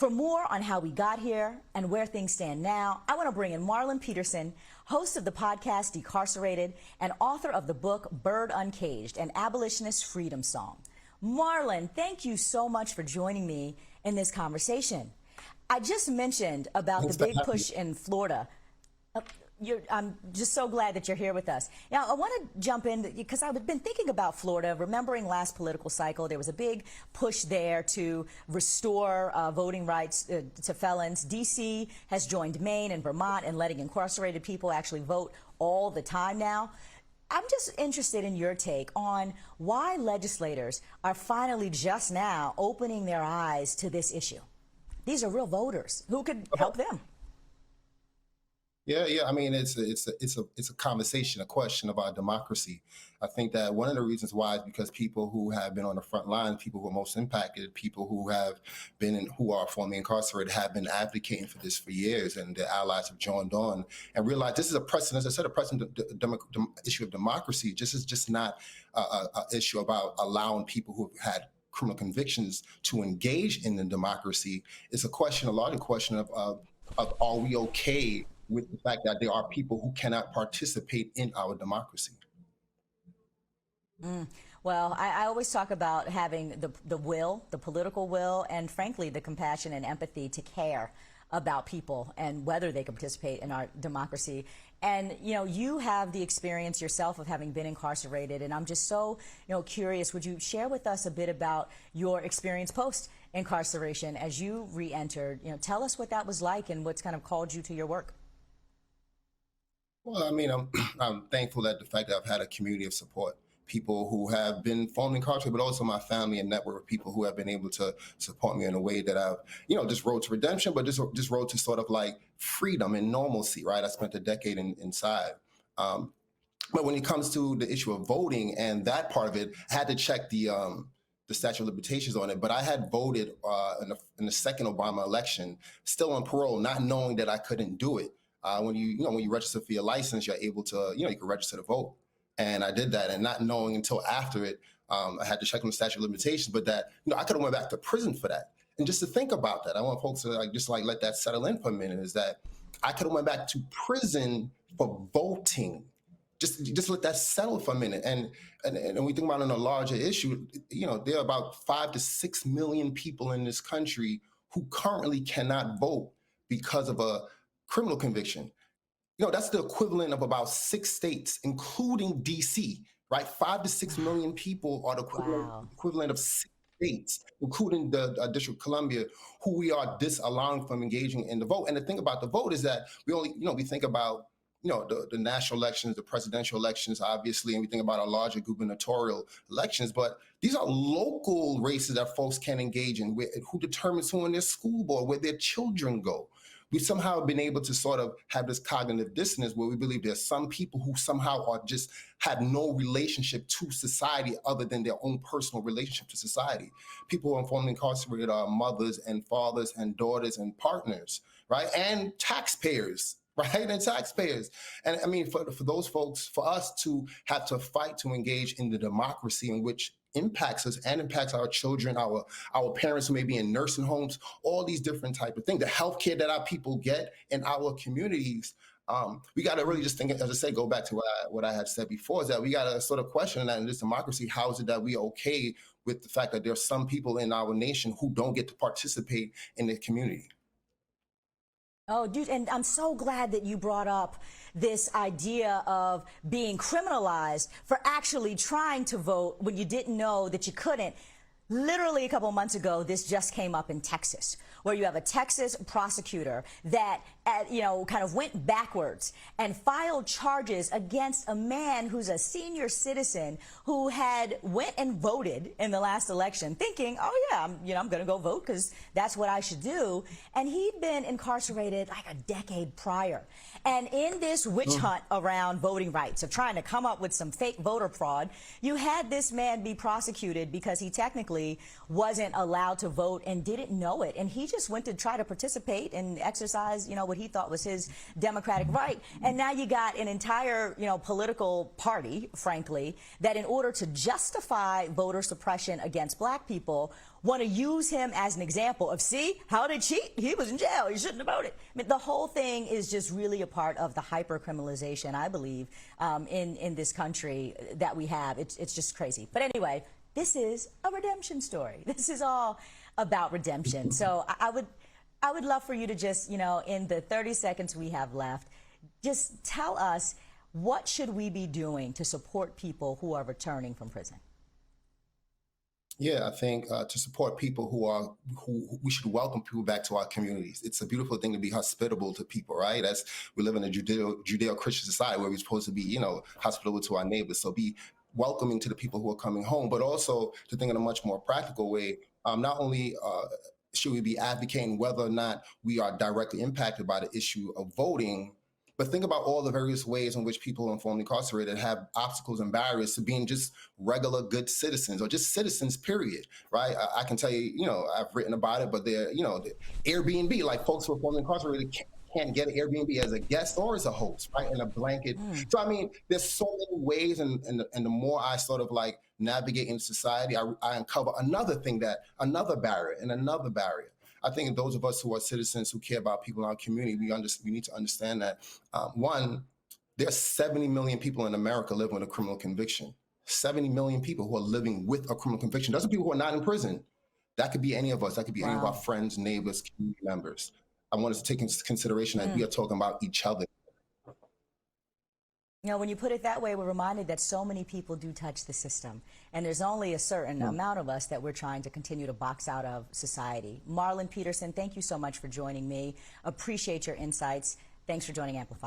For more on how we got here and where things stand now, I want to bring in Marlon Peterson, host of the podcast Incarcerated and author of the book Bird Uncaged, an Abolitionist freedom song. Marlon, thank you so much for joining me in this conversation. I just mentioned about the big push in Florida. I'm just so glad that you're here with us. Now, I want to jump in because I've been thinking about Florida, remembering last political cycle. There was a big push there to restore voting rights to felons. D.C. has joined Maine and Vermont in letting incarcerated people actually vote all the time now. I'm just interested in your take on why legislators are finally just now opening their eyes to this issue. These are real voters. Who could help them? Yeah. I mean, it's a conversation, a question about democracy. I think that one of the reasons why is because people who have been on the front line, people who are most impacted, people who have been who are formerly incarcerated, have been advocating for this for years, and their allies have joined on and realized this is a precedent. As I said, a precedent issue of democracy. This is just not an issue about allowing people who have had criminal convictions to engage in the democracy. It's a larger question of are we okay with the fact that there are people who cannot participate in our democracy? Well, I always talk about having the will, the political will, and frankly, the compassion and empathy to care about people and whether they can participate in our democracy. And, you know, you have the experience yourself of having been incarcerated, and I'm just so, curious. Would you share with us a bit about your experience post-incarceration as you re-entered? Tell us what that was like and what's kind of called you to your work. Well, I mean, I'm thankful that the fact that I've had a community of support, people who have been formerly incarcerated, but also my family and network of people who have been able to support me in a way that I've, just road to redemption, but just road to sort of like freedom and normalcy, right? I spent a decade inside. But when it comes to the issue of voting and that part of it, I had to check the statute of limitations on it, but I had voted in the second Obama election, still on parole, not knowing that I couldn't do it. When you register for your license, you're able to, you can register to vote. And I did that, and not knowing until after it, I had to check on the statute of limitations, but that, I could have went back to prison for that. And just to think about that, I want folks to let that settle in for a minute, is that I could have went back to prison for voting. Just let that settle for a minute. And we think about it on a larger issue, there are about 5 to 6 million people in this country who currently cannot vote because of a criminal conviction. That's the equivalent of about 6 states, including DC, right? 5 to 6 million people are the equivalent of 6 states, including the District of Columbia, who we are disallowing from engaging in the vote. And the thing about the vote is that we think about, the national elections, the presidential elections, obviously, and we think about our larger gubernatorial elections, but these are local races that folks can engage in, who determines who on their school board, where their children go. We somehow have been able to sort of have this cognitive dissonance where we believe there's some people who somehow are just have no relationship to society other than their own personal relationship to society. People who are formerly incarcerated are mothers and fathers and daughters and partners, right? And taxpayers, right? And taxpayers. And I mean, for those folks, for us to have to fight to engage in the democracy in which impacts us and impacts our children, our parents who may be in nursing homes, all these different type of things, the healthcare that our people get in our communities. We got to really just think, as I say, go back to what I had said before, is that we got to sort of question that in this democracy, how is it that we are okay with the fact that there are some people in our nation who don't get to participate in the community? Oh, dude, and I'm so glad that you brought up this idea of being criminalized for actually trying to vote when you didn't know that you couldn't. Literally a couple of months ago, this just came up in Texas, where you have a Texas prosecutor that, kind of went backwards and filed charges against a man who's a senior citizen who had went and voted in the last election thinking, oh yeah, I'm going to go vote because that's what I should do. And he'd been incarcerated like a decade prior. And in this witch hunt around voting rights of trying to come up with some fake voter fraud, you had this man be prosecuted because he technically frankly, wasn't allowed to vote and didn't know it. And he just went to try to participate and exercise, you know, what he thought was his democratic right. And now you got an entire, you know, political party, frankly, that in order to justify voter suppression against black people, want to use him as an example of, see, how did he cheat? He was in jail. He shouldn't have voted. I mean, the whole thing is just really a part of the hyper-criminalization, I believe, in this country that we have. It's just crazy. But anyway, this is a redemption story. This is all about redemption. So I would love for you to just, you know, in the 30 seconds we have left, just tell us, what should we be doing to support people who are returning from prison? Yeah, I think to support people who we should welcome people back to our communities. It's a beautiful thing to be hospitable to people, right? As we live in a Judeo-Christian society where we're supposed to be, you know, hospitable to our neighbors. So be welcoming to the people who are coming home, but also to think in a much more practical way. Not only should we be advocating whether or not we are directly impacted by the issue of voting, but think about all the various ways in which people informally incarcerated have obstacles and barriers to being just regular good citizens or just citizens, period, right? I can tell you, you know, I've written about it, but they're, you know, the Airbnb, like folks who are informally incarcerated can't get an Airbnb as a guest or as a host, right? In a blanket. So, I mean, there's so many ways, and the more I sort of like navigate in society, I uncover another barrier and another barrier. I think those of us who are citizens who care about people in our community, we need to understand that, one, there's 70 million people in America living with a criminal conviction. 70 million people who are living with a criminal conviction. Those are people who are not in prison. That could be any of us. That could be any of our friends, neighbors, community members. I want us to take into consideration that we are talking about each other. You know, when you put it that way, we're reminded that so many people do touch the system. And there's only a certain amount of us that we're trying to continue to box out of society. Marlon Peterson, thank you so much for joining me. Appreciate your insights. Thanks for joining Amplify.